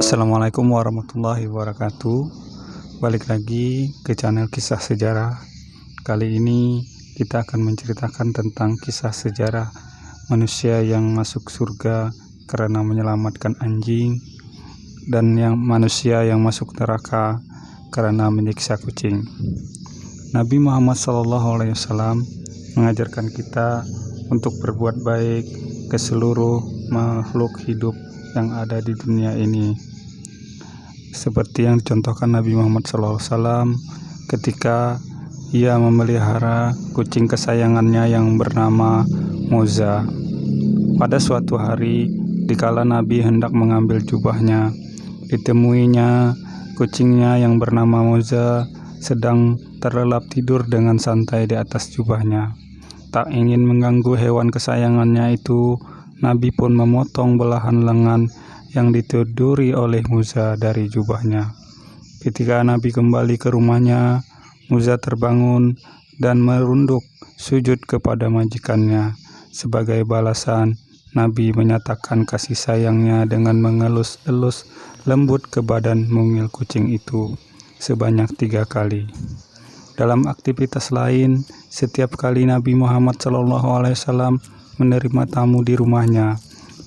Assalamualaikum warahmatullahi wabarakatuh. Balik lagi ke channel kisah sejarah. Kali ini kita akan menceritakan tentang kisah sejarah manusia yang masuk surga karena menyelamatkan anjing, dan manusia yang masuk neraka karena menyiksa kucing. Nabi Muhammad SAW mengajarkan kita untuk berbuat baik ke seluruh makhluk hidup yang ada di dunia ini, seperti yang dicontohkan Nabi Muhammad SAW ketika ia memelihara kucing kesayangannya yang bernama Moza. Pada suatu hari, dikala Nabi hendak mengambil jubahnya, ditemuinya kucingnya yang bernama Moza sedang terlelap tidur dengan santai di atas jubahnya. Tak ingin mengganggu hewan kesayangannya itu, Nabi pun memotong belahan lengan yang ditiduri oleh Moza dari jubahnya. Ketika Nabi kembali ke rumahnya, Moza terbangun dan merunduk sujud kepada majikannya. Sebagai balasan, Nabi menyatakan kasih sayangnya dengan mengelus-elus lembut ke badan mungil kucing itu sebanyak 3 kali. Dalam aktivitas lain, setiap kali Nabi Muhammad SAW menerima tamu di rumahnya,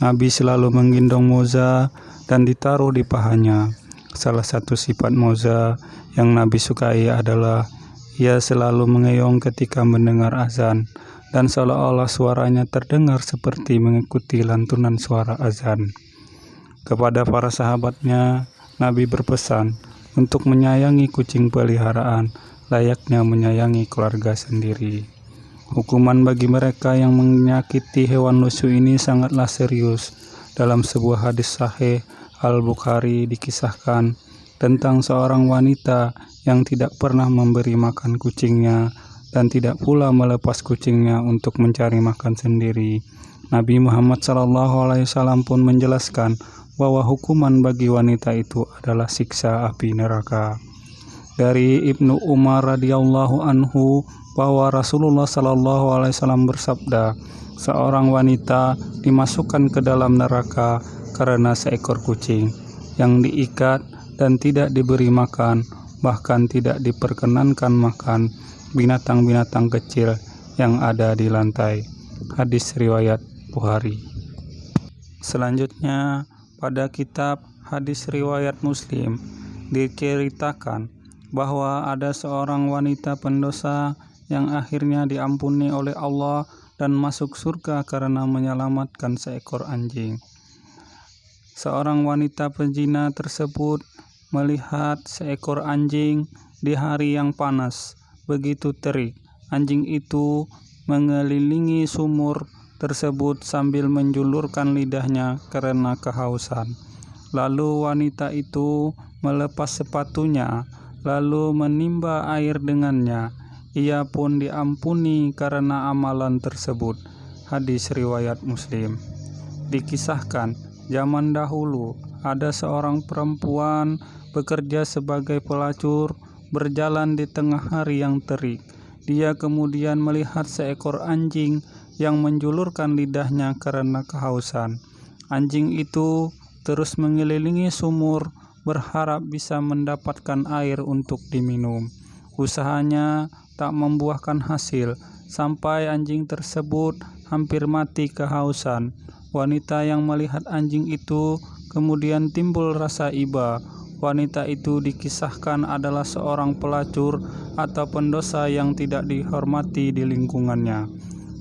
Nabi selalu menggendong Moza dan ditaruh di pahanya. Salah satu sifat Moza yang Nabi sukai adalah ia selalu mengeyong ketika mendengar azan, dan seolah-olah suaranya terdengar seperti mengikuti lantunan suara azan. Kepada para sahabatnya, Nabi berpesan untuk menyayangi kucing peliharaan layaknya menyayangi keluarga sendiri. Hukuman bagi mereka yang menyakiti hewan lucu ini sangatlah serius. Dalam sebuah hadis sahih Al-Bukhari dikisahkan tentang seorang wanita yang tidak pernah memberi makan kucingnya dan tidak pula melepas kucingnya untuk mencari makan sendiri. Nabi Muhammad SAW pun menjelaskan bahwa hukuman bagi wanita itu adalah siksa api neraka. Dari Ibnu Umar radhiyallahu anhu bahwa Rasulullah SAW bersabda, seorang wanita dimasukkan ke dalam neraka karena seekor kucing yang diikat dan tidak diberi makan, bahkan tidak diperkenankan makan binatang-binatang kecil yang ada di lantai. Hadis riwayat Bukhari. Selanjutnya, pada kitab hadis riwayat Muslim diceritakan bahwa ada seorang wanita pendosa yang akhirnya diampuni oleh Allah dan masuk surga karena menyelamatkan seekor anjing. Seorang wanita pezina tersebut melihat seekor anjing di hari yang panas, begitu terik. Anjing itu mengelilingi sumur tersebut sambil menjulurkan lidahnya karena kehausan. Lalu wanita itu melepas sepatunya, lalu menimba air dengannya. Ia pun diampuni karena amalan tersebut. Hadis riwayat Muslim. Dikisahkan, zaman dahulu ada seorang perempuan bekerja sebagai pelacur berjalan di tengah hari yang terik. Dia kemudian melihat seekor anjing yang menjulurkan lidahnya karena kehausan. Anjing itu terus mengelilingi sumur berharap bisa mendapatkan air untuk diminum. Usahanya tak membuahkan hasil sampai anjing tersebut hampir mati kehausan. Wanita yang melihat anjing itu kemudian timbul rasa iba. Wanita itu dikisahkan adalah seorang pelacur atau pendosa yang tidak dihormati di lingkungannya.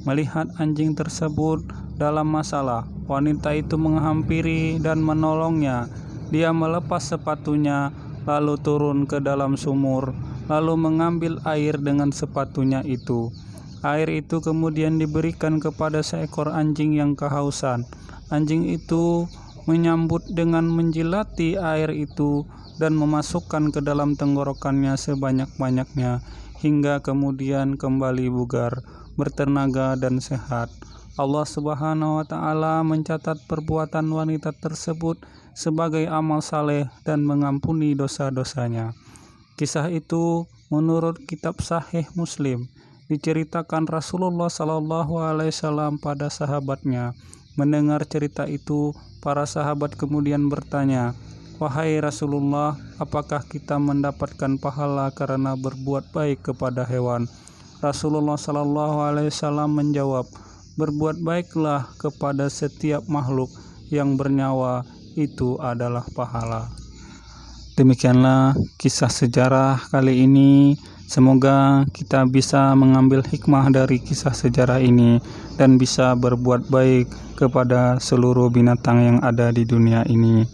Melihat anjing tersebut dalam masalah, wanita itu menghampiri dan menolongnya. Dia melepas sepatunya, lalu turun ke dalam sumur, lalu mengambil air dengan sepatunya itu. Air itu kemudian diberikan kepada seekor anjing yang kehausan. Anjing itu menyambut dengan menjilati air itu dan memasukkan ke dalam tenggorokannya sebanyak-banyaknya hingga kemudian kembali bugar, bertenaga dan sehat. Allah Subhanahu wa Ta'ala mencatat perbuatan wanita tersebut sebagai amal saleh dan mengampuni dosa-dosanya. Kisah itu menurut kitab Sahih Muslim diceritakan Rasulullah SAW pada sahabatnya. Mendengar cerita itu, para sahabat kemudian bertanya, Wahai Rasulullah, apakah kita mendapatkan pahala karena berbuat baik kepada hewan? Rasulullah Shallallahu Alaihi Wasallam menjawab, berbuat baiklah kepada setiap makhluk yang bernyawa, itu adalah pahala. Demikianlah kisah sejarah kali ini. Semoga kita bisa mengambil hikmah dari kisah sejarah ini dan bisa berbuat baik kepada seluruh binatang yang ada di dunia ini.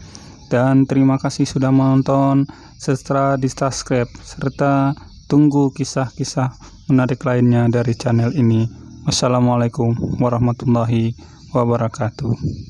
Dan terima kasih sudah menonton, serta di-subscribe, serta tunggu kisah-kisah menarik lainnya dari channel ini. Wassalamualaikum warahmatullahi wabarakatuh.